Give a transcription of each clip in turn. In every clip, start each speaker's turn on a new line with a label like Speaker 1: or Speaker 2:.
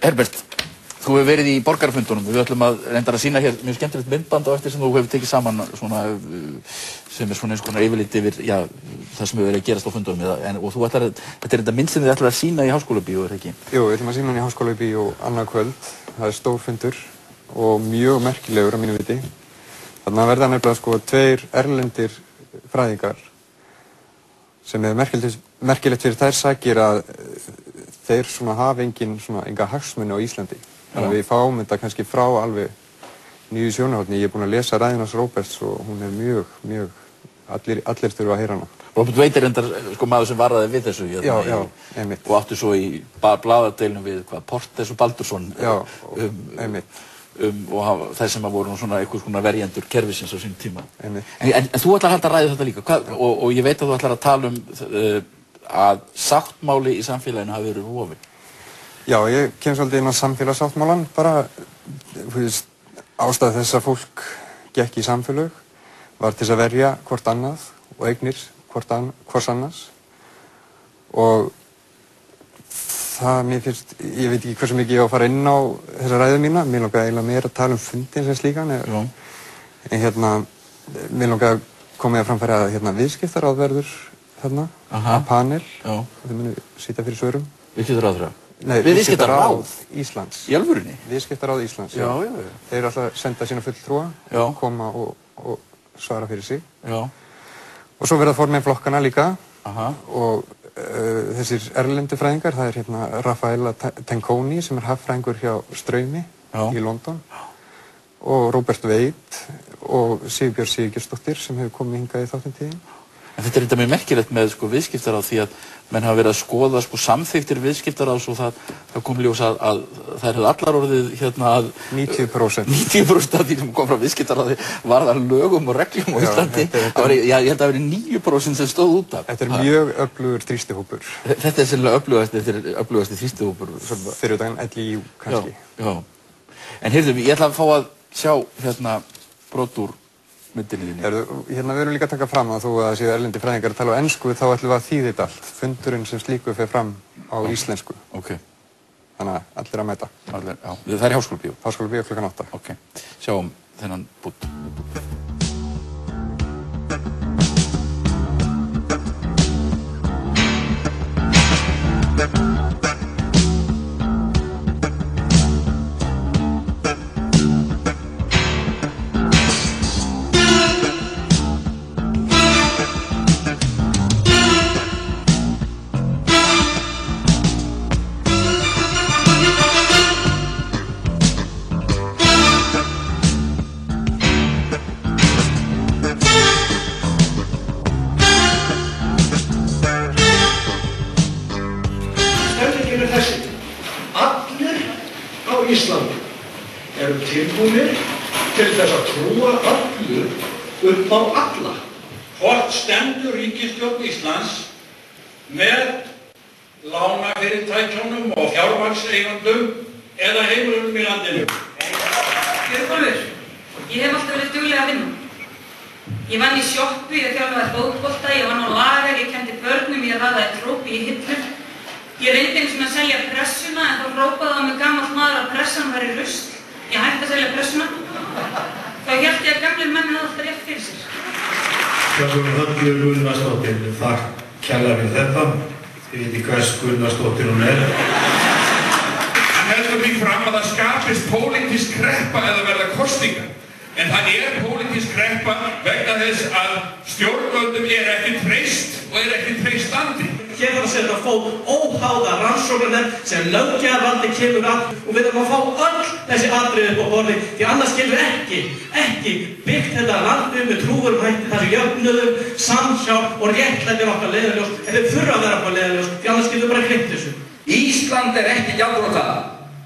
Speaker 1: Herbert, þú hefur verið í borgarafundunum. Við ætlum að reynda að sýna hér mjög skemmtilegt myndband á eftir sem þú hefur tekið saman svona, sem svona eins konar yfirlit yfir það sem hefur verið að gerast á fundunum. Og þú ætlar að, þetta þetta mynd sem þið ætlar að sýna í Háskólabíó, ekki?
Speaker 2: Jú, við ætlum að sýna hann í Háskólabíó annað kvöld. Það stór fundur og mjög merkilegur að mínu viti. Þarna verða nefnilega sko 2 erlendir fræðingar sem merkilegt fyrir þær sakir að þeir svona hafa enga hagsmuni á Íslandi. Þannig að við fáum þetta kannski frá alveg nýju sjónarhorni. Ég er búinn að lesa ræðuna hans Róberts og hún er mjög, allir þurfa að heyra hana.
Speaker 1: Robert Veit reyndar sko maður sem varaði við þessu
Speaker 2: Já, einmitt.
Speaker 1: Og átti svo í blaðadeilum við Portes og Baldursson
Speaker 2: einmitt.
Speaker 1: Og þeir sem voru svona einhvers konar verjendur kerfisins á sínum tíma. En þú ætlar að halda ræðu þetta líka. Og ég veit að þú ætlar að tala að sáttmáli í samfélaginu hafi verið rofin.
Speaker 2: Já, ég kem svolítið inn á samfélagssáttmálan bara, ástæða þess að fólk gekk í samfélög var til að verja hvort annað og eignir hvors annars og það, mér finnst, ég veit ekki hversu mikið ég á að fara inn á þessa ræðu mína, mér langaði eiginlega meira að tala um fundin sem slíkan en mér langaði að koma að framfæra að viðskiptaráð verður þarna, að panel og þau munu sitja fyrir svörum.
Speaker 1: Viðskiptaráð?
Speaker 2: Nei, Viðskiptaráð Íslands.
Speaker 1: Í alvörunni?
Speaker 2: Viðskiptaráð Íslands, já. Þeir eru alltaf að senda sína fulltrúa, koma og svara fyrir sig. Já. Og svo verða formenn flokkana líka og þessir erlendu fræðingar, það er Raffaella Tenconi sem er haffræðingur hjá Straumi í London og Robert Veit og Sigurbjörg Sigurgeirsdóttir sem hefur komið hingað í þáttinn tíðin.
Speaker 1: En þetta er þetta mjög merkilegt með viðskiptaráð því að menn hafa verið að skoða samþykktir viðskiptaráðs og það kom ljós að þær hefðu allar orðið að 90% af því sem kom frá viðskiptaráði varð að lögum og reglum á Íslandi. Ég held að það verið 9% sem stóð út af.
Speaker 2: Þetta er mjög öflugur þrýstihópur.
Speaker 1: Þetta er sennilega öflugasti þrýstihópur.
Speaker 2: Fyrir daginn LIU kannski.
Speaker 1: Já. En heyrðu, ég ætla að fá að sjá brot úr myndinni þinni.
Speaker 2: Við erum líka að taka fram að þó að það séu erlendi fræðingar að tala á ensku þá ætlum við að þýða þetta allt. Fundurinn sem slíku fer fram á íslensku. Þannig að allir að mæta.
Speaker 1: Það er í Háskólabíó?
Speaker 2: Háskólabíó klukkan 8.
Speaker 1: Sjáum þennan bút.
Speaker 3: Upp á alla. Hvort stendur ríkisstjórn Íslands með lánafyrirtækjunum og fjármagnseigendum eða heimilunum í landinu?
Speaker 4: Björgólfur, ég hef alltaf verið dugleg að vinna. Ég vann í sjoppu, ég þjálfaði fótbolta, ég vann á lager, ég kenndi börnum, ég raðaði trópi í hillur. Ég reyndi einu sinni að selja pressuna en þá hrópaði á mig gamall maður að pressan væri rusl. Ég hætti að selja pressuna. Þá hélt ég að gamlir menn hefði alltaf rétt fyrir sér.
Speaker 5: Höllu Gunnarsdóttir, þakk kærlega fyrir þetta. Þið viti hvers Gunnarsdóttir hún er.
Speaker 3: Hann heldur því fram að það skapist pólitísk kreppa eða verða kosningar. En það er pólitísk kreppa vegna þess að stjórnvöldum er ekki treyst og er ekki treystandi.
Speaker 6: Hér þarf að setja á fót óháða rannsóknarnefnd sem löggjafarvaldið kemur að og við þurfum að fá öll þessi atriði upp á borðið því annars getum við ekki byggt þetta land með trúverðum hætti þar sem jöfnuðum, samhjálp og réttlæti okkar leiðarljós en þau þurfa að vera okkar leiðarljós því annars getum við bara gleymt þessu.
Speaker 3: Ísland er ekki gjaldþrota.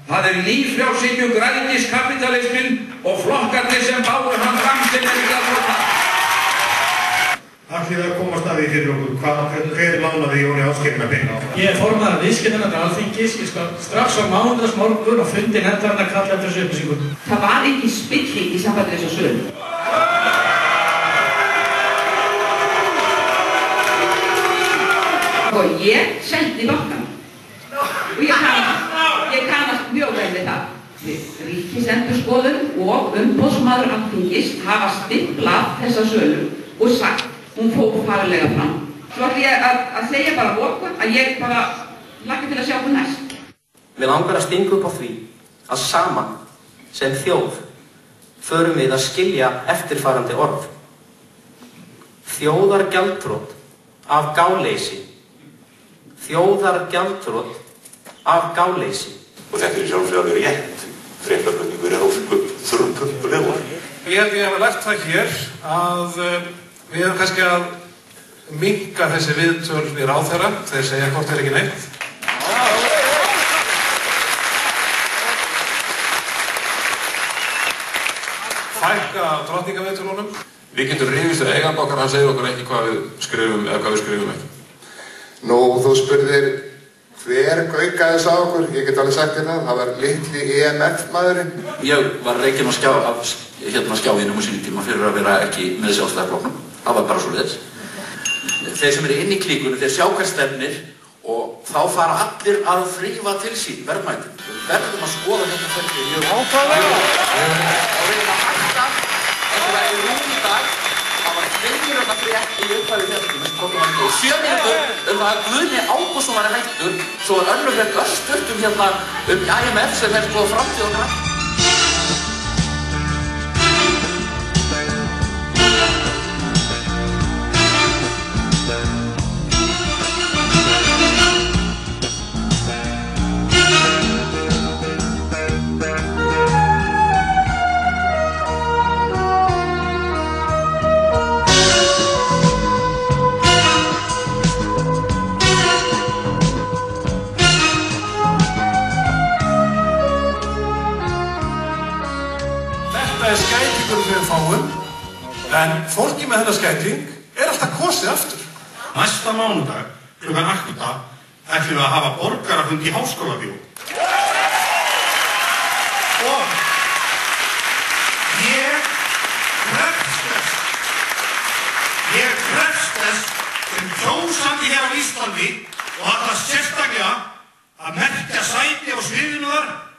Speaker 3: Það er nýfrjálshyggju græðgiskapítalisminn og flokkarnir sem báru hann fram sem er gjaldþrota.
Speaker 5: Ætlið að komast að því fyrir okkur, hver lánaði Jóni Ásgeirinn að peninga?
Speaker 6: Ég er formaður viðskiptanefndar Alþingis, ég skal strax á mánudagsmorgun og fundi nefndarinnar kalla eftir þessu upplýsingum.
Speaker 4: Það var engin spilling í sambandi þessu sölu. Og ég seldi bankann. Og ég kannast mjög vel
Speaker 7: Ríkisendurskoðun og umboðsmaður Alþingis hafa stimplað þessa sölu og sagt hún fór faglega fram. Svo ætla ég að segja bara lokum að ég bara hlakka til að sjá hvað næst.
Speaker 8: Mig langar að stinga upp á því að saman sem þjóð förum við að skilja eftirfarandi orð. Þjóðargjaldþrot af gáleysi. Þjóðargjaldþrot af gáleysi.
Speaker 9: Og þetta sjálfsögðu alveg rétt. Fréttaflutningur þurrumpulegur.
Speaker 10: Ég held ég hafa lært það hér að við erum kannski að minnka þessi viðtöl við ráðherra, þeir segja hvort ekki neitt. Fækka drottningaviðtölunum.
Speaker 9: Við getum rifist við eigandi okkar, hann segir okkur ekki hvað við skrifum eða hvað við skrifum ekki.
Speaker 11: Nú, þú spurðir hver gaukaði þess að okkur, ég get alveg sagt þér það var litli EMF-maðurinn.
Speaker 1: Ég var reikinn á skjáinum á sínum tíma fyrir að vera ekki með Sjálfstæðisflokknum. Það var bara svoleiðis. Þeir sem eru inn í klíkunum, þeir sjá hvert stefnir og þá fara allir að þrífa til sín verðmætin. Við verðum að skoða þetta ferli mjög ákvæmlega. Og reyna að hætta eitthvað í rúmdag. Það var 2 mínútna frétt í upphafi fréttum og 7 mínútur það að Guðni Ágústsson var hættur, svo var önnur frétt örstutt IMF sem skoða framtíð okkar.
Speaker 10: En fólki með þennan skæting alltaf kosið aftur.
Speaker 5: Næsta mánudag, klukkan 8, ætlum við að hafa borgarafund í Háskólabíó. Og ég krefst þess sem kjósandi hér á Íslandi og alltaf sérstaklega að merkja sæti á sviðinu þar